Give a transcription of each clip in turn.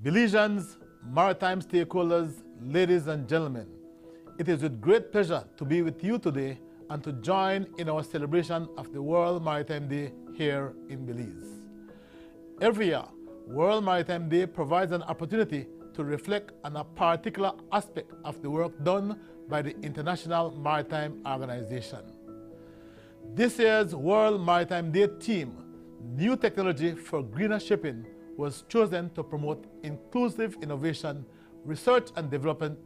Belizeans, maritime stakeholders, ladies and gentlemen, it is with great pleasure to be with you today and to join in our celebration of the World Maritime Day here in Belize. Every year, World Maritime Day provides an opportunity to reflect on a particular aspect of the work done by the International Maritime Organization. This year's World Maritime Day theme, New Technology for Greener Shipping, was chosen to promote inclusive innovation, research and development,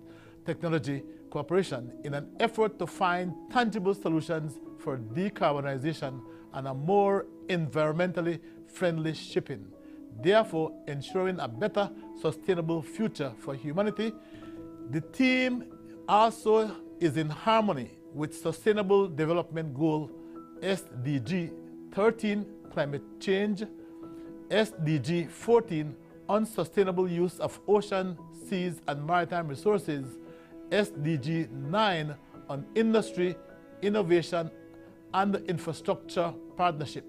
technology cooperation in an effort to find tangible solutions for decarbonization and a more environmentally friendly shipping, therefore ensuring a better sustainable future for humanity. The theme also is in harmony with Sustainable Development Goal SDG 13, Climate Change, SDG 14, Unsustainable Use of Ocean, Seas and Maritime Resources, SDG 9 on Industry, Innovation and Infrastructure Partnership,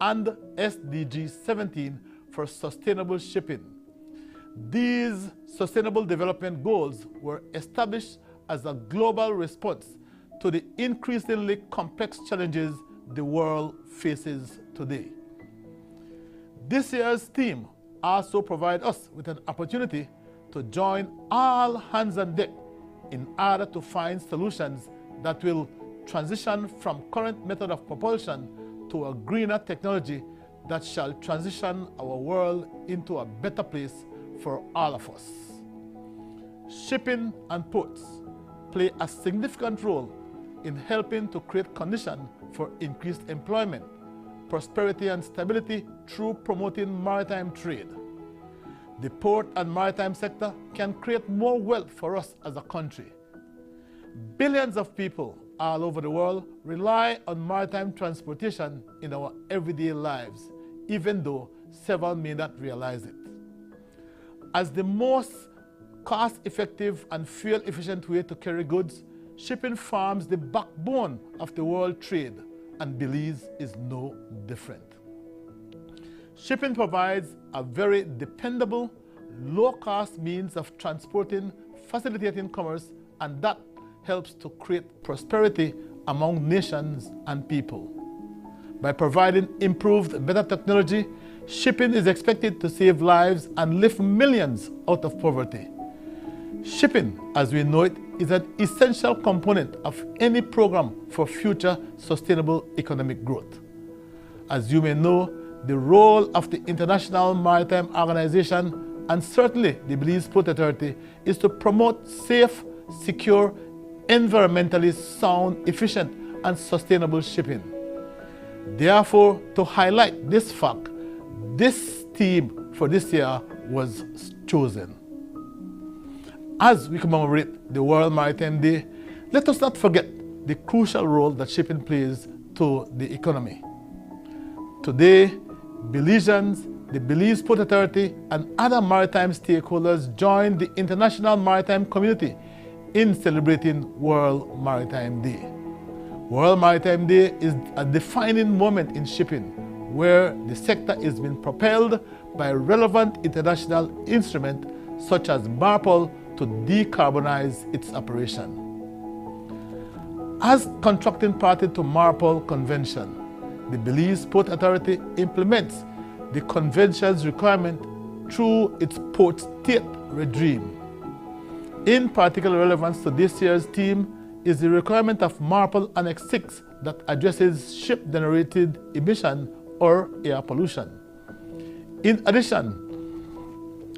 and SDG 17 for Sustainable Shipping. These Sustainable Development Goals were established as a global response to the increasingly complex challenges the world faces today. This year's theme also provides us with an opportunity to join all hands on deck in order to find solutions that will transition from current method of propulsion to a greener technology that shall transition our world into a better place for all of us. Shipping and ports play a significant role in helping to create conditions for increased employment, prosperity and stability through promoting maritime trade. The port and maritime sector can create more wealth for us as a country. Billions of people all over the world rely on maritime transportation in our everyday lives, even though several may not realize it. As the most cost-effective and fuel-efficient way to carry goods, shipping forms the backbone of the world trade, and Belize is no different. Shipping provides a very dependable, low-cost means of transporting, facilitating commerce, and that helps to create prosperity among nations and people. By providing improved, better technology, shipping is expected to save lives and lift millions out of poverty. Shipping, as we know it, is an essential component of any program for future sustainable economic growth. As you may know, the role of the International Maritime Organization and certainly the Belize Port Authority is to promote safe, secure, environmentally sound, efficient and sustainable shipping. Therefore, to highlight this fact, this theme for this year was chosen. As we commemorate the World Maritime Day, let us not forget the crucial role that shipping plays to the economy. Today, Belizeans, the Belize Port Authority, and other maritime stakeholders join the international maritime community in celebrating World Maritime Day. World Maritime Day is a defining moment in shipping, where the sector is being propelled by relevant international instruments such as MARPOL to decarbonize its operation. As contracting party to MARPOL Convention, the Belize Port Authority implements the Convention's requirement through its port state regime. In particular relevance to this year's theme is the requirement of MARPOL Annex 6 that addresses ship-generated emission or air pollution. In addition,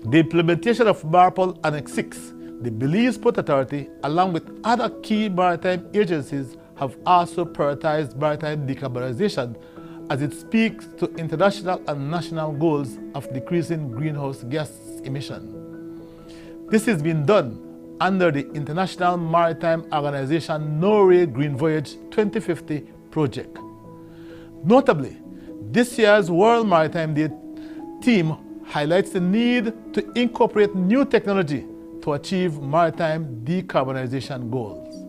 the implementation of MARPOL Annex 6, the Belize Port Authority, along with other key maritime agencies, have also prioritized maritime decarbonization as it speaks to international and national goals of decreasing greenhouse gas emission. This has been done under the International Maritime Organization Norway Green Voyage 2050 project. Notably, this year's World Maritime Day theme highlights the need to incorporate new technology to achieve maritime decarbonization goals.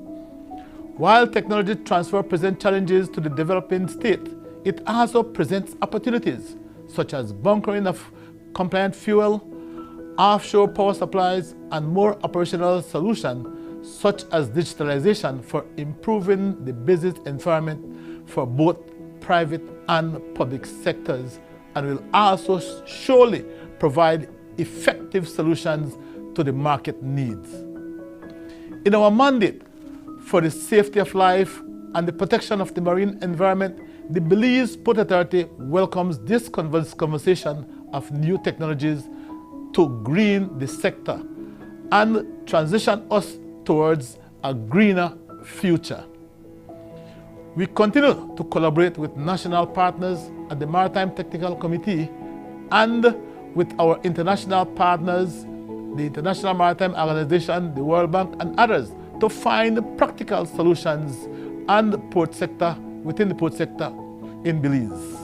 While technology transfer presents challenges to the developing state, it also presents opportunities such as bunkering of compliant fuel, offshore power supplies, and more operational solutions such as digitalization for improving the business environment for both private and public sectors, and will also surely provide effective solutions to the market needs. In our mandate for the safety of life and the protection of the marine environment, the Belize Port Authority welcomes this conversation of new technologies to green the sector and transition us towards a greener future. We continue to collaborate with national partners at the Maritime Technical Committee and with our international partners, the International Maritime Organization, the World Bank, and others to find practical solutions and within the port sector in Belize.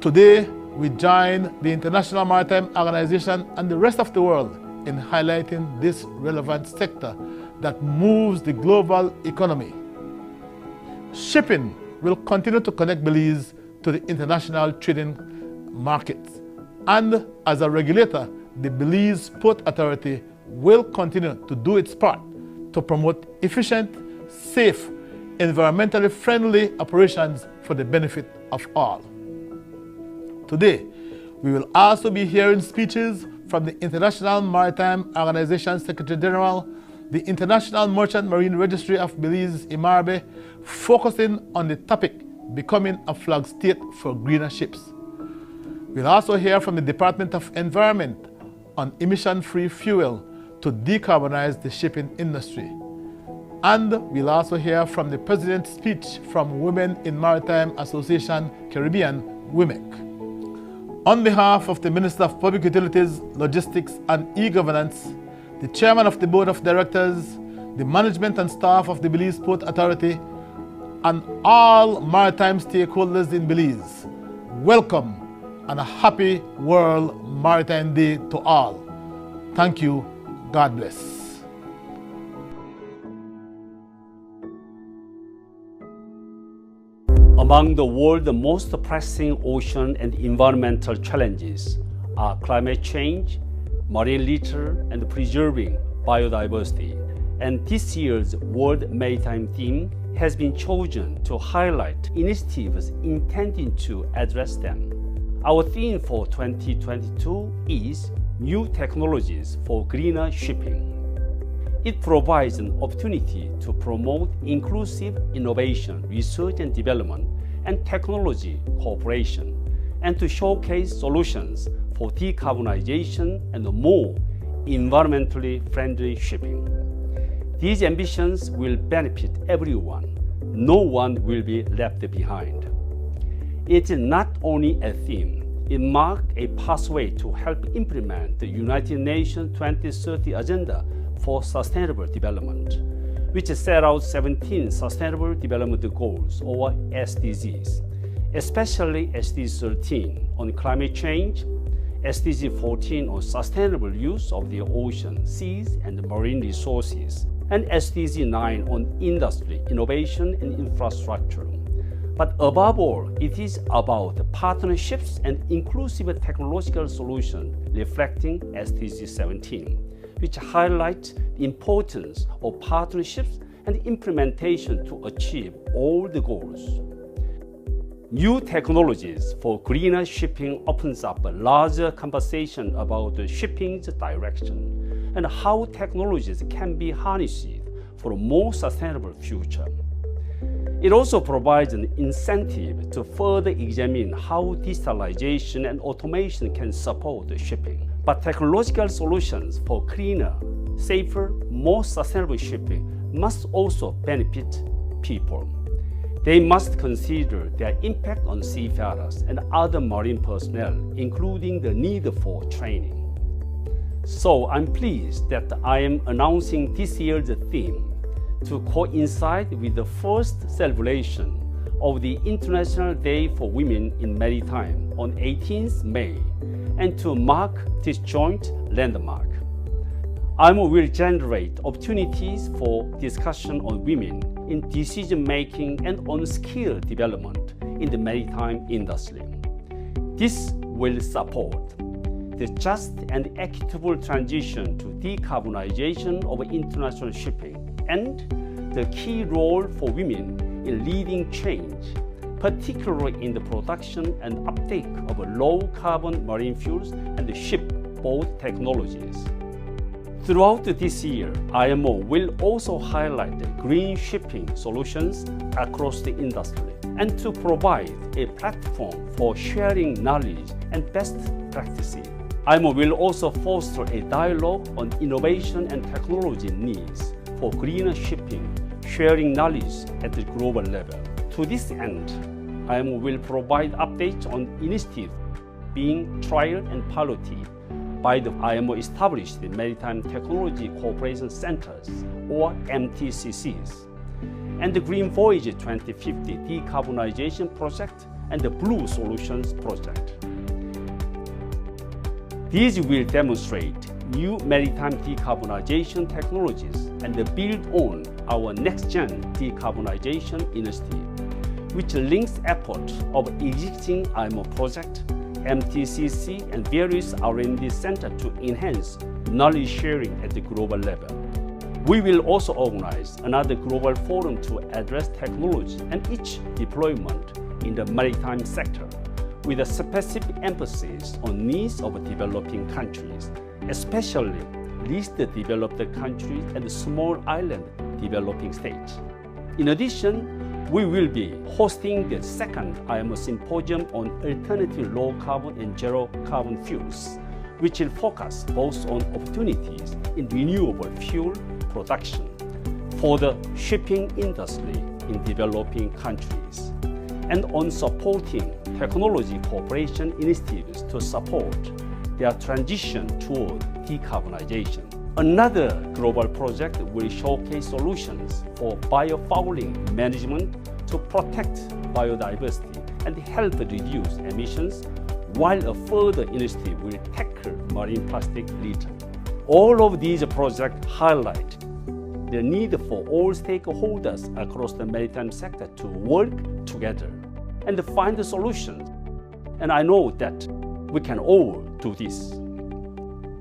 Today, we join the International Maritime Organization and the rest of the world in highlighting this relevant sector that moves the global economy. Shipping will continue to connect Belize to the international trading markets, and as a regulator, the Belize Port Authority will continue to do its part to promote efficient, safe, environmentally friendly operations for the benefit of all. Today, we will also be hearing speeches from the International Maritime Organization Secretary General, the International Merchant Marine Registry of Belize, IMARBE, focusing on the topic becoming a flag state for greener ships. We'll also hear from the Department of Environment on emission-free fuel to decarbonize the shipping industry. And we'll also hear from the President's speech from Women in Maritime Association Caribbean, WIMEC. On behalf of the Minister of Public Utilities, Logistics and E-Governance, the Chairman of the Board of Directors, the management and staff of the Belize Port Authority, and all maritime stakeholders in Belize, welcome and a happy World Maritime Day to all. Thank you. God bless. Among the world's most pressing ocean and environmental challenges are climate change, marine litter, and preserving biodiversity. And this year's World Maritime theme has been chosen to highlight initiatives intending to address them. Our theme for 2022 is New Technologies for Greener Shipping. It provides an opportunity to promote inclusive innovation, research and development, and technology cooperation, and to showcase solutions for decarbonization and more environmentally friendly shipping. These ambitions will benefit everyone. No one will be left behind. It is not only a theme, it marks a pathway to help implement the United Nations 2030 Agenda for Sustainable Development, which set out 17 Sustainable Development Goals, or SDGs, especially SDG 13 on climate change, SDG 14 on sustainable use of the ocean, seas, and marine resources, and SDG 9 on industry, innovation, and infrastructure. But above all, it is about partnerships and inclusive technological solutions reflecting SDG 17, which highlights the importance of partnerships and implementation to achieve all the goals. New technologies for greener shipping opens up a larger conversation about the shipping's direction and how technologies can be harnessed for a more sustainable future. It also provides an incentive to further examine how digitalization and automation can support shipping. But technological solutions for cleaner, safer, more sustainable shipping must also benefit people. They must consider their impact on seafarers and other marine personnel, including the need for training. So I'm pleased that I am announcing this year's theme to coincide with the first celebration of the International Day for Women in Maritime on 18th May, and to mark this joint landmark. IMO will generate opportunities for discussion on women in decision-making and on skill development in the maritime industry. This will support the just and equitable transition to decarbonization of international shipping, and the key role for women in leading change, particularly in the production and uptake of low-carbon marine fuels and shipboard technologies. Throughout this year, IMO will also highlight green shipping solutions across the industry and to provide a platform for sharing knowledge and best practices. IMO will also foster a dialogue on innovation and technology needs for greener shipping, sharing knowledge at the global level. To this end, IMO will provide updates on initiatives being trialed and piloted by the IMO-established Maritime Technology Cooperation Centers, or MTCCs, and the Green Voyage 2050 Decarbonization Project and the Blue Solutions Project. These will demonstrate new maritime decarbonization technologies and build on our next-gen decarbonization initiative, which links efforts of existing IMO projects, MTCC and various R&D centers to enhance knowledge sharing at the global level. We will also organize another global forum to address technology and its deployment in the maritime sector, with a specific emphasis on needs of developing countries, especially least developed countries and small island developing states. In addition, we will be hosting the second IMO Symposium on alternative low-carbon and zero-carbon fuels, which will focus both on opportunities in renewable fuel production for the shipping industry in developing countries, and on supporting technology cooperation initiatives to support their transition toward decarbonization. Another global project will showcase solutions for biofouling management to protect biodiversity and help reduce emissions, while a further initiative will tackle marine plastic litter. All of these projects highlight the need for all stakeholders across the maritime sector to work together and find solutions. And I know that we can all do this.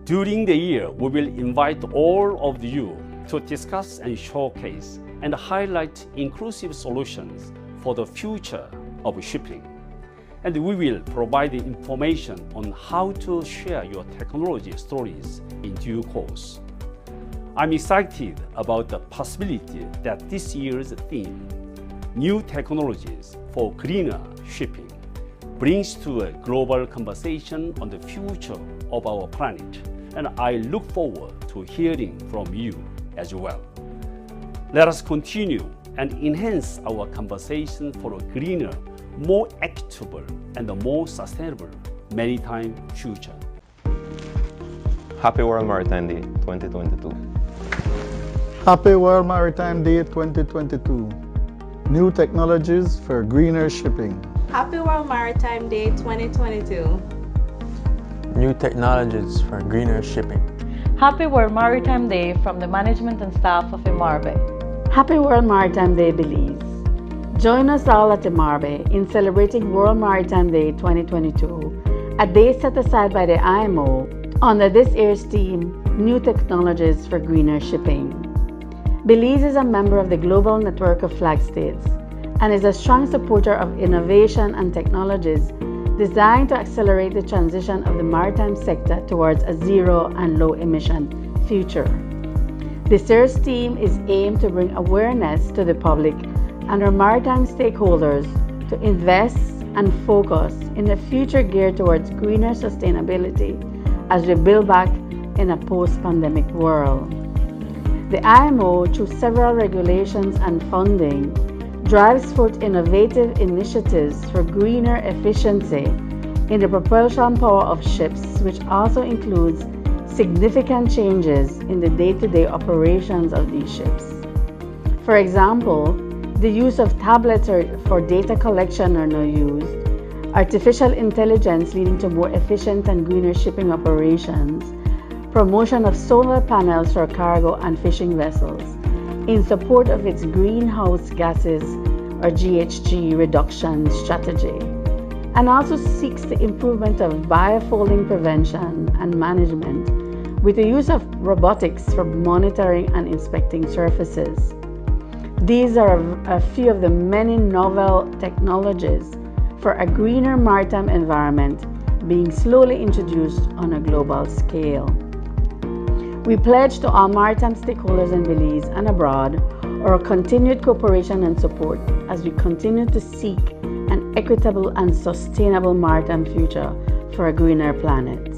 During the year, we will invite all of you to discuss and showcase and highlight inclusive solutions for the future of shipping. And we will provide information on how to share your technology stories in due course. I'm excited about the possibility that this year's theme, New Technologies for Greener Shipping, brings to a global conversation on the future of our planet, and I look forward to hearing from you as well. Let us continue and enhance our conversation for a greener, more equitable, and a more sustainable maritime future. Happy World Maritime Day 2022. Happy World Maritime Day 2022. New technologies for greener shipping. Happy World Maritime Day 2022. New technologies for greener shipping. Happy World Maritime Day from the management and staff of Imarbe. Happy World Maritime Day, Belize. Join us all at Imarbe in celebrating World Maritime Day 2022, a day set aside by the IMO under this year's theme, New Technologies for Greener Shipping. Belize is a member of the Global Network of Flag States and is a strong supporter of innovation and technologies designed to accelerate the transition of the maritime sector towards a zero and low emission future. This year's theme is aimed to bring awareness to the public and our maritime stakeholders to invest and focus in a future geared towards greener sustainability as we build back in a post-pandemic world. The IMO, through several regulations and funding, drives forth innovative initiatives for greener efficiency in the propulsion power of ships, which also includes significant changes in the day-to-day operations of these ships. For example, the use of tablets for data collection are now used, artificial intelligence leading to more efficient and greener shipping operations, promotion of solar panels for cargo and fishing vessels in support of its greenhouse gases or GHG reduction strategy, and also seeks the improvement of biofouling prevention and management with the use of robotics for monitoring and inspecting surfaces. These are a few of the many novel technologies for a greener maritime environment being slowly introduced on a global scale. We pledge to all maritime stakeholders in Belize and abroad our continued cooperation and support as we continue to seek an equitable and sustainable maritime future for a greener planet.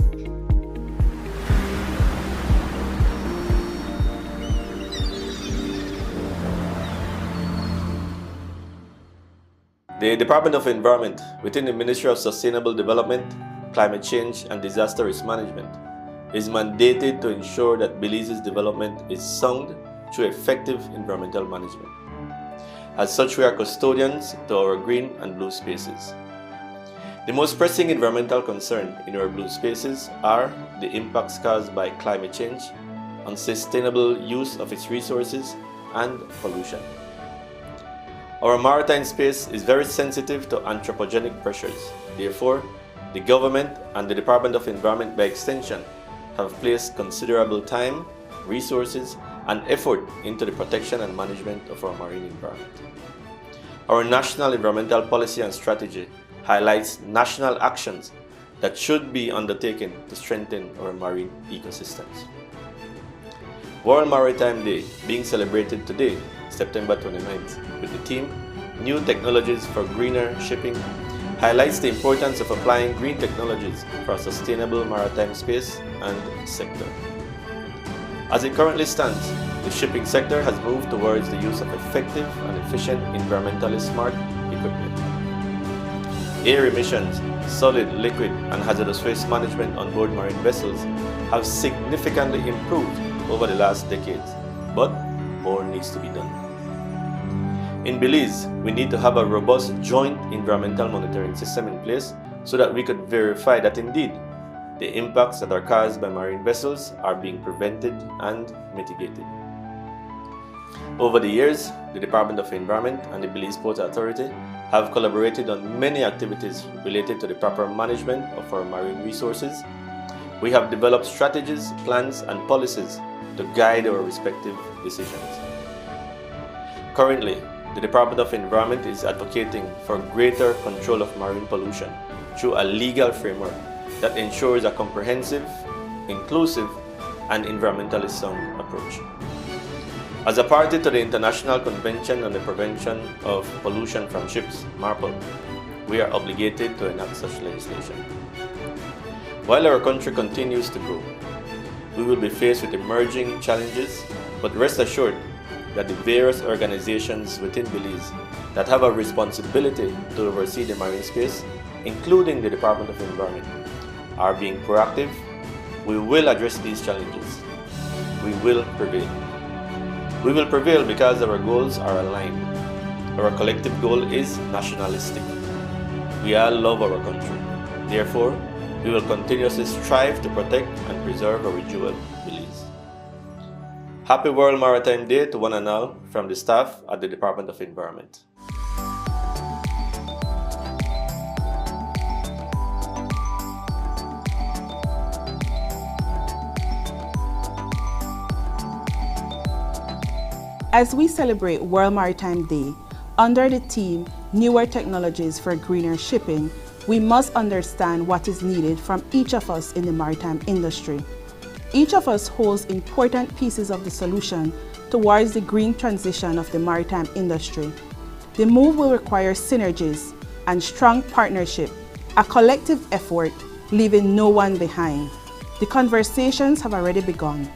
The Department of Environment, within the Ministry of Sustainable Development, Climate Change and Disaster Risk Management, is mandated to ensure that Belize's development is sound through effective environmental management. As such, we are custodians to our green and blue spaces. The most pressing environmental concern in our blue spaces are the impacts caused by climate change, unsustainable use of its resources, and pollution. Our maritime space is very sensitive to anthropogenic pressures. Therefore, the government and the Department of Environment by extension have placed considerable time, resources, and effort into the protection and management of our marine environment. Our national environmental policy and strategy highlights national actions that should be undertaken to strengthen our marine ecosystems. World Maritime Day, being celebrated today, September 29th, with the theme New Technologies for Greener Shipping, highlights the importance of applying green technologies for a sustainable maritime space and sector. As it currently stands, the shipping sector has moved towards the use of effective and efficient environmentally smart equipment. Air emissions, solid, liquid, and hazardous waste management on board marine vessels have significantly improved over the last decades, but more needs to be done. In Belize, we need to have a robust joint environmental monitoring system in place so that we could verify that indeed the impacts that are caused by marine vessels are being prevented and mitigated. Over the years, the Department of Environment and the Belize Port Authority have collaborated on many activities related to the proper management of our marine resources. We have developed strategies, plans, and policies to guide our respective decisions. Currently, the Department of Environment is advocating for greater control of marine pollution through a legal framework that ensures a comprehensive, inclusive, and environmentally sound approach. As a party to the International Convention on the Prevention of Pollution from Ships, MARPOL, we are obligated to enact such legislation. While our country continues to grow, we will be faced with emerging challenges, but rest assured that the various organizations within Belize that have a responsibility to oversee the marine space, including the Department of Environment, are being proactive. We will address these challenges. We will prevail. We will prevail because our goals are aligned. Our collective goal is nationalistic. We all love our country. Therefore, we will continuously strive to protect and preserve our jewel, Belize. Happy World Maritime Day to one and all from the staff at the Department of Environment. As we celebrate World Maritime Day, under the theme Newer Technologies for Greener Shipping, we must understand what is needed from each of us in the maritime industry. Each of us holds important pieces of the solution towards the green transition of the maritime industry. The move will require synergies and strong partnership, a collective effort, leaving no one behind. The conversations have already begun.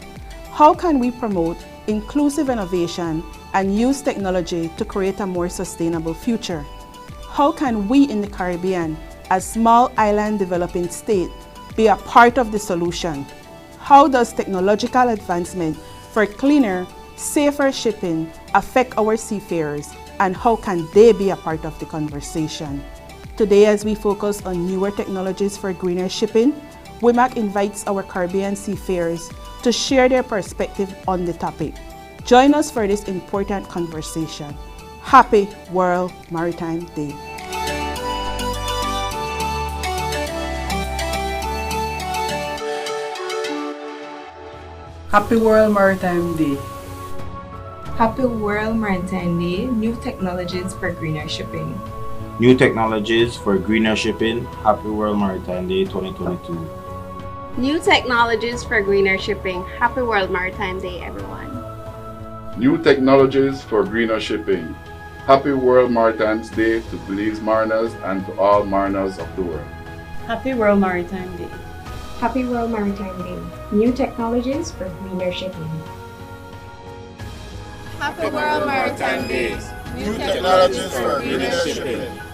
How can we promote inclusive innovation and use technology to create a more sustainable future? How can we in the Caribbean, as small island developing state, be a part of the solution? How does technological advancement for cleaner, safer shipping affect our seafarers, and how can they be a part of the conversation? Today, as we focus on newer technologies for greener shipping, WMAC invites our Caribbean seafarers to share their perspective on the topic. Join us for this important conversation. Happy World Maritime Day. Happy World Maritime Day. Happy World Maritime Day, new technologies for greener shipping. New technologies for greener shipping. Happy World Maritime Day 2022. New technologies for greener shipping. Happy World Maritime Day, everyone. New technologies for greener shipping. Happy World Maritime Day to Belize mariners and to all mariners of the world. Happy World Maritime Day. Happy World Maritime Day. New technologies for greener shipping. Happy World Maritime Day. New technologies for greener shipping.